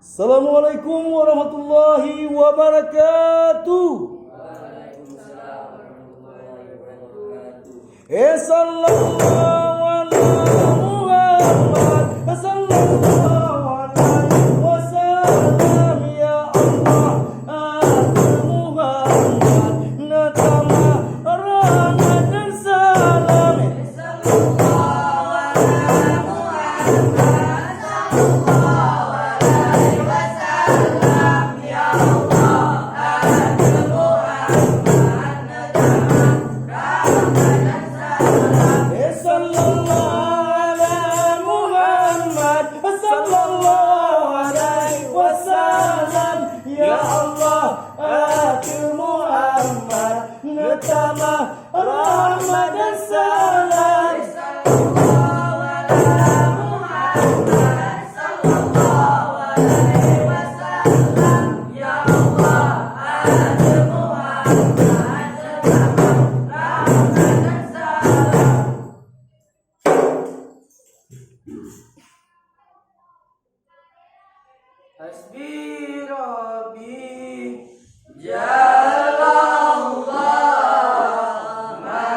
Assalamualaikum warahmatullahi wabarakatuh. Sallallahu ala Muhammad, sallallahu alaihi wasallam, ya Allah, Muhammad, natama rahmat dan salam. Sallallahu ala Muhammad, sallallahu alaihi wasallam, ya Allah, Muhammad, natama rahmat dan salam. Sallallahu ala Muhammad, sallallahu alaihi wasallam, ya Allah, Muhammad, natama rahmat dan salam. Sallallahu ala Muhammad, sallallahu alaihi wasallam, ya Allah, Muhammad, natama rahmat dan salam. Hasbi Rabbi Jalallah ma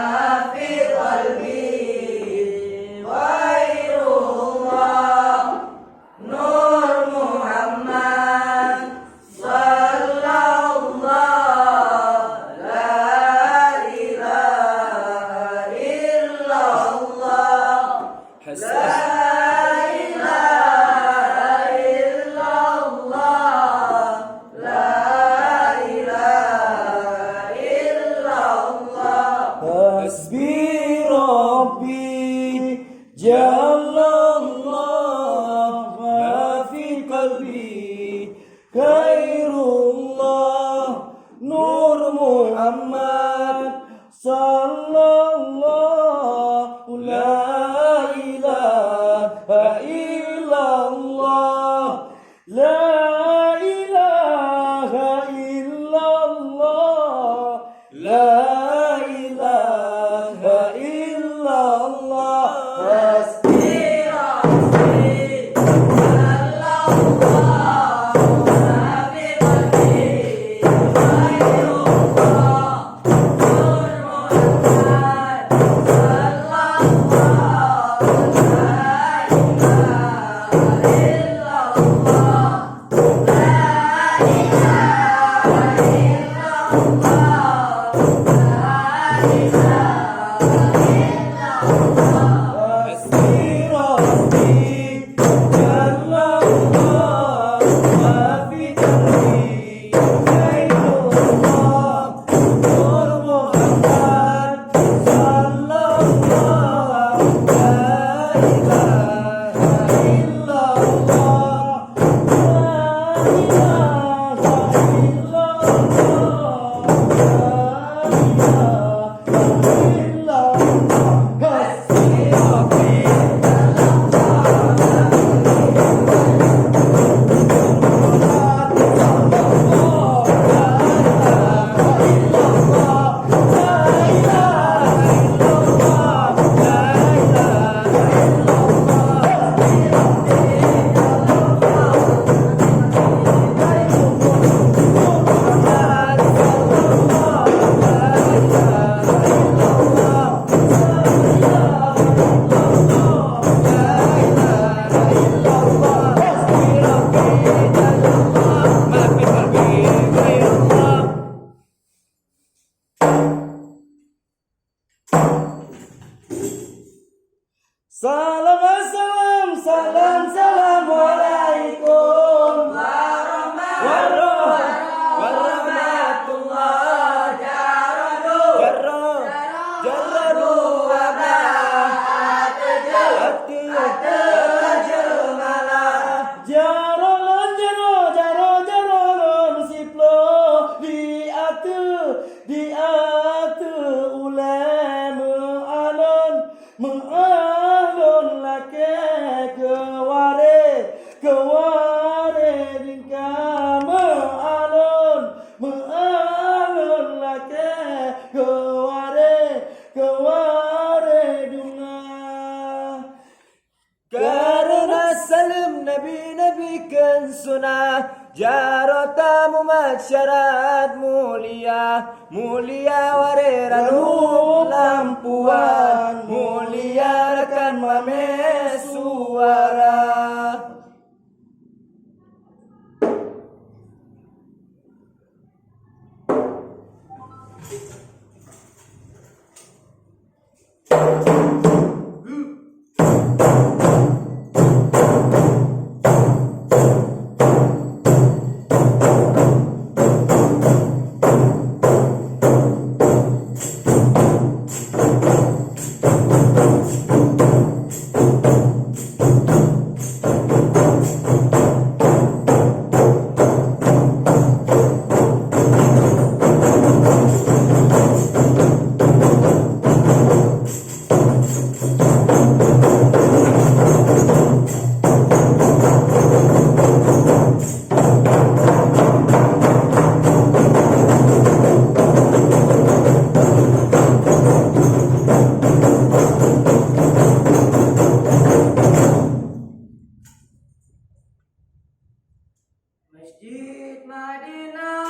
fi qalbi Ghairullah Nur Muhammad Sallallahu la ilaha illallah Hasbi Rabbi Jalallah ma fi qalbi Khairullah Nur Muhammad Sallallahu la ilaha illallah La ilaha illallah La ilaha illallah Hasbi Rabbi Jalallah ma fi qalbi Khairullah Nur Muhammad Sallallahu la ilaha illallah sunnah, jarotamu masyarakat mulia, mulia wareranu lampuan, mulia rekan mame suara. Masjid Madinah